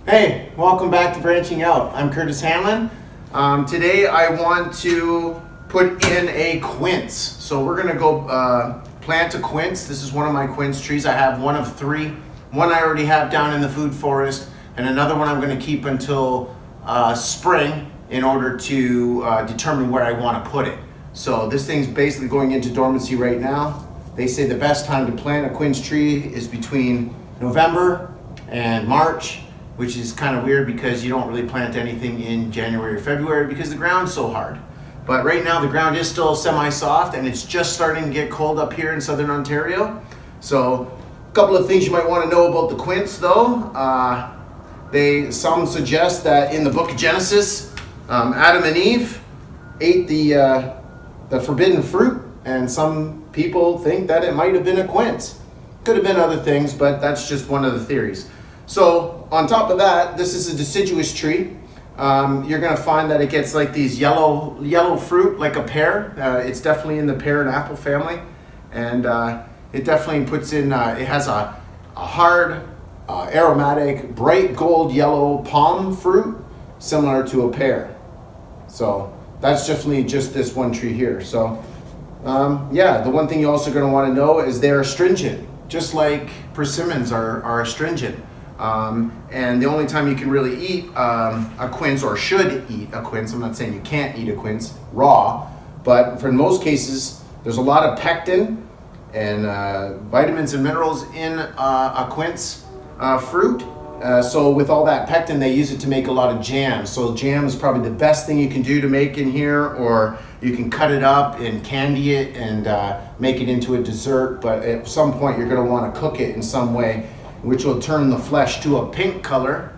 Hey, welcome back to Branching Out. I'm Curtis Hanlon. Today I want to put in a quince. So we're gonna go plant a quince. This is one of my quince trees. I have one of three. One I already have down in the food forest, and another one I'm gonna keep until spring in order to determine where I wanna put it. So this thing's basically going into dormancy right now. They say the best time to plant a quince tree is between November and March, which is kind of weird because you don't really plant anything in January or February because the ground's so hard. But right now the ground is still semi-soft and it's just starting to get cold up here in southern Ontario. So a couple of things you might want to know about the quince though. Some suggest that in the book of Genesis, Adam and Eve ate the forbidden fruit, and some people think that it might have been a quince. Could have been other things, but that's just one of the theories. So on top of that, this is a deciduous tree. You're gonna find that it gets like these yellow fruit, like a pear. It's definitely in the pear and apple family. And it definitely puts in, it has a hard, aromatic, bright gold yellow palm fruit, similar to a pear. So that's definitely just this one tree here. So yeah, the one thing you're also gonna wanna know is they're astringent, just like persimmons are astringent. And the only time you can really eat a quince, or should eat a quince, I'm not saying you can't eat a quince raw, but for most cases, there's a lot of pectin and vitamins and minerals in a quince fruit. So with all that pectin, they use it to make a lot of jam. So jam is probably the best thing you can do to make in here, or you can cut it up and candy it and make it into a dessert. But at some point, you're going to want to cook it in some way, which will turn the flesh to a pink color,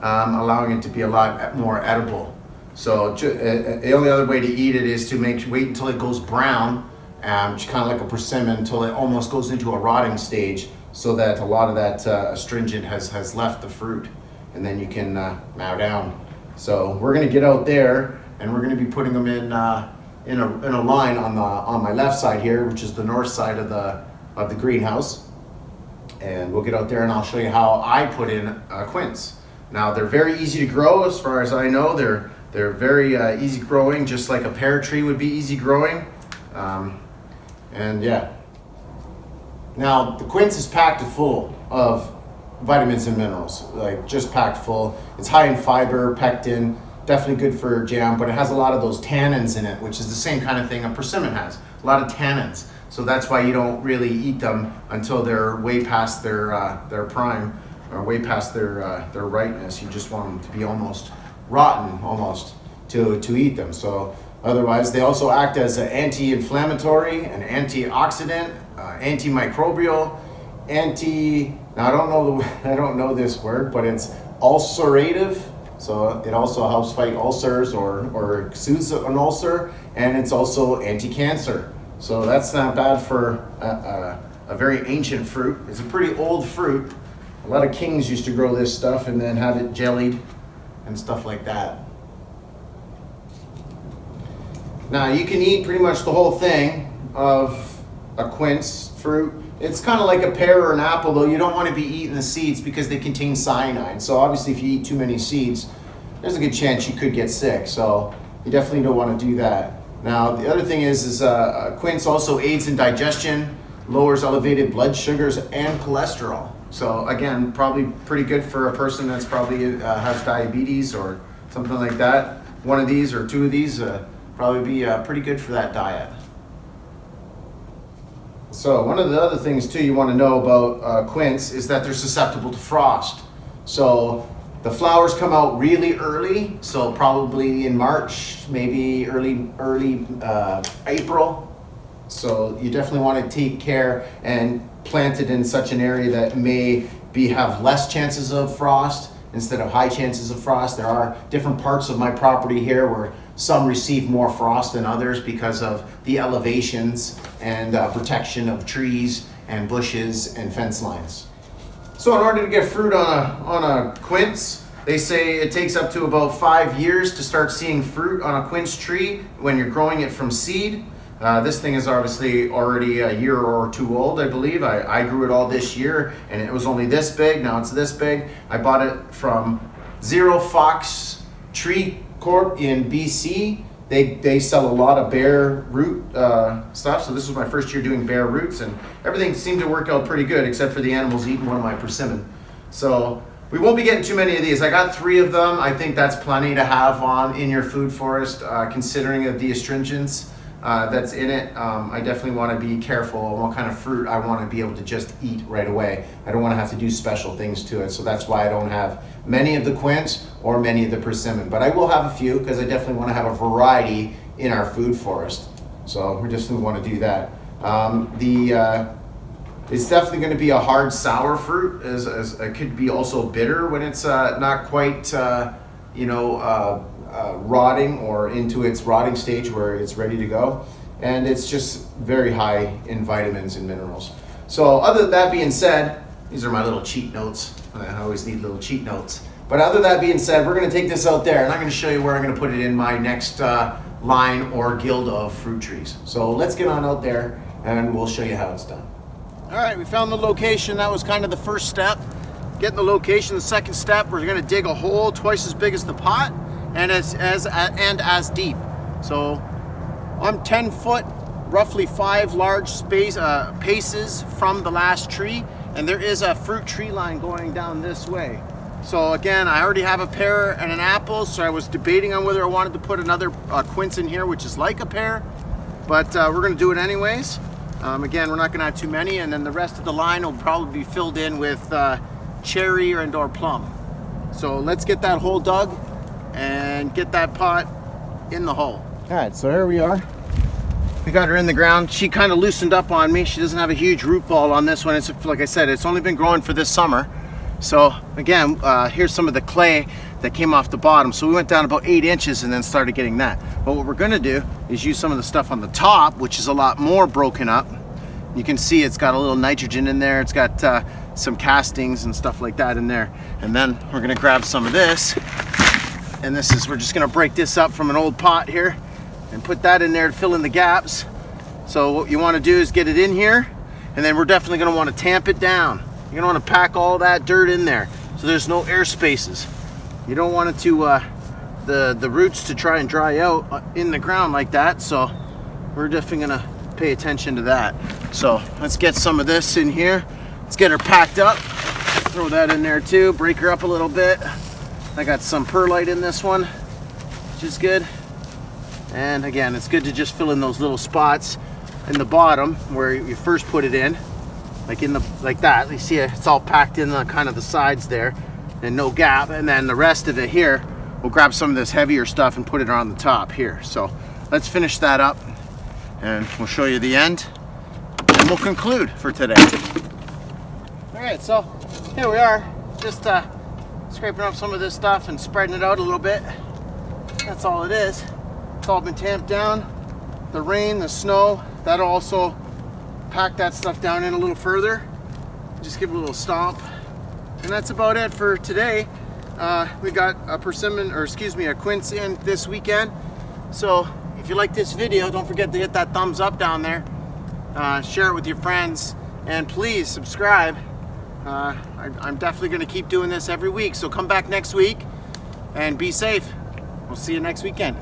allowing it to be a lot more edible. So the only other way to eat it is to wait until it goes brown, kind of like a persimmon, until it almost goes into a rotting stage, so that a lot of that astringent has left the fruit, and then you can mow down. So we're gonna get out there, and we're gonna be putting them in a line on my left side here, which is the north side of the greenhouse. And we'll get out there and I'll show you how I put in a quince. Now they're very easy to grow, as far as I know. They're very easy growing, just like a pear tree would be easy growing. And yeah. Now the quince is packed full of vitamins and minerals, like just packed full. It's high in fiber, pectin, definitely good for jam, but it has a lot of those tannins in it, which is the same kind of thing a persimmon has, a lot of tannins. So that's why you don't really eat them until they're way past their prime, or way past their ripeness. You just want them to be almost rotten, almost, to eat them. So otherwise, they also act as an anti-inflammatory, an antioxidant, antimicrobial, now I don't know this word, but it's ulcerative. So it also helps fight ulcers or soothes an ulcer, and it's also anti-cancer. So that's not bad for a very ancient fruit. It's a pretty old fruit. A lot of kings used to grow this stuff and then have it jellied and stuff like that. Now you can eat pretty much the whole thing of a quince fruit. It's kind of like a pear or an apple, though you don't want to be eating the seeds because they contain cyanide. So obviously if you eat too many seeds, there's a good chance you could get sick. So you definitely don't want to do that. Now, the other thing is quince also aids in digestion, lowers elevated blood sugars and cholesterol. So again, probably pretty good for a person that's probably has diabetes or something like that. One of these or two of these probably be pretty good for that diet. So one of the other things too you want to know about quince is that they're susceptible to frost. So the flowers come out really early, so probably in March, maybe early April. So you definitely want to take care and plant it in such an area that may have less chances of frost instead of high chances of frost. There are different parts of my property here where some receive more frost than others because of the elevations and protection of trees and bushes and fence lines. So in order to get fruit on a quince, they say it takes up to about 5 years to start seeing fruit on a quince tree when you're growing it from seed. This thing is obviously already a year or two old, I believe. I grew it all this year, and it was only this big. Now it's this big. I bought it from Zero Fox Tree Corp in BC. They sell a lot of bare root stuff, so this was my first year doing bare roots, and everything seemed to work out pretty good, except for the animals eating one of my persimmon. So we won't be getting too many of these. I got 3 of them. I think that's plenty to have in your food forest, considering the astringents that's in it. I definitely want to be careful on what kind of fruit I want to be able to just eat right away. I don't want to have to do special things to it, so that's why I don't have many of the quince or many of the persimmon. But I will have a few, because I definitely want to have a variety in our food forest. So we just want to do that. It's definitely going to be a hard sour fruit, as it could be also bitter when it's not quite rotting or into its rotting stage where it's ready to go. And it's just very high in vitamins and minerals. So other than that being said, these are my little cheat notes. I always need little cheat notes. But other than that being said, we're going to take this out there, and I'm going to show you where I'm going to put it in my next line or guild of fruit trees. So let's get on out there and we'll show you how it's done. All right, we found the location. That was kind of the first step. Getting the location. The second step, we're going to dig a hole twice as big as the pot and as deep. So I'm 10 foot, roughly 5 large paces from the last tree, and there is a fruit tree line going down this way. So again, I already have a pear and an apple, so I was debating on whether I wanted to put another quince in here, which is like a pear, but we're going to do it anyways. Again, we're not going to have too many, and then the rest of the line will probably be filled in with cherry or plum. So let's get that hole dug and get that pot in the hole. All right, so here we are. We got her in the ground. She kind of loosened up on me. She doesn't have a huge root ball on this one. It's, like I said, it's only been growing for this summer. So again, here's some of the clay that came off the bottom. So we went down about 8 inches and then started getting that. But what we're gonna do is use some of the stuff on the top, which is a lot more broken up. You can see it's got a little nitrogen in there. It's got some castings and stuff like that in there. And then we're gonna grab some of this. And we're just gonna break this up from an old pot here and put that in there to fill in the gaps. So what you wanna do is get it in here, and then we're definitely gonna wanna tamp it down. You're gonna wanna pack all that dirt in there so there's no air spaces. You don't want it to, the roots to try and dry out in the ground like that, so we're definitely gonna pay attention to that. So let's get some of this in here. Let's get her packed up. Throw that in there too, break her up a little bit. I got some perlite in this one, which is good. And again, it's good to just fill in those little spots in the bottom where you first put it in, like that. You see it's all packed in the kind of the sides there and no gap. And then the rest of it here, we'll grab some of this heavier stuff and put it on the top here. So let's finish that up and we'll show you the end and we'll conclude for today. All right, so here we are, just scraping up some of this stuff and spreading it out a little bit. That's all it is. It's all been tamped down. The rain, the snow, that'll also pack that stuff down in a little further. Just give it a little stomp. And that's about it for today. We got a quince in this weekend. So if you like this video, don't forget to hit that thumbs up down there. Share it with your friends, and please subscribe. I'm definitely going to keep doing this every week, so come back next week and be safe. We'll see you next weekend.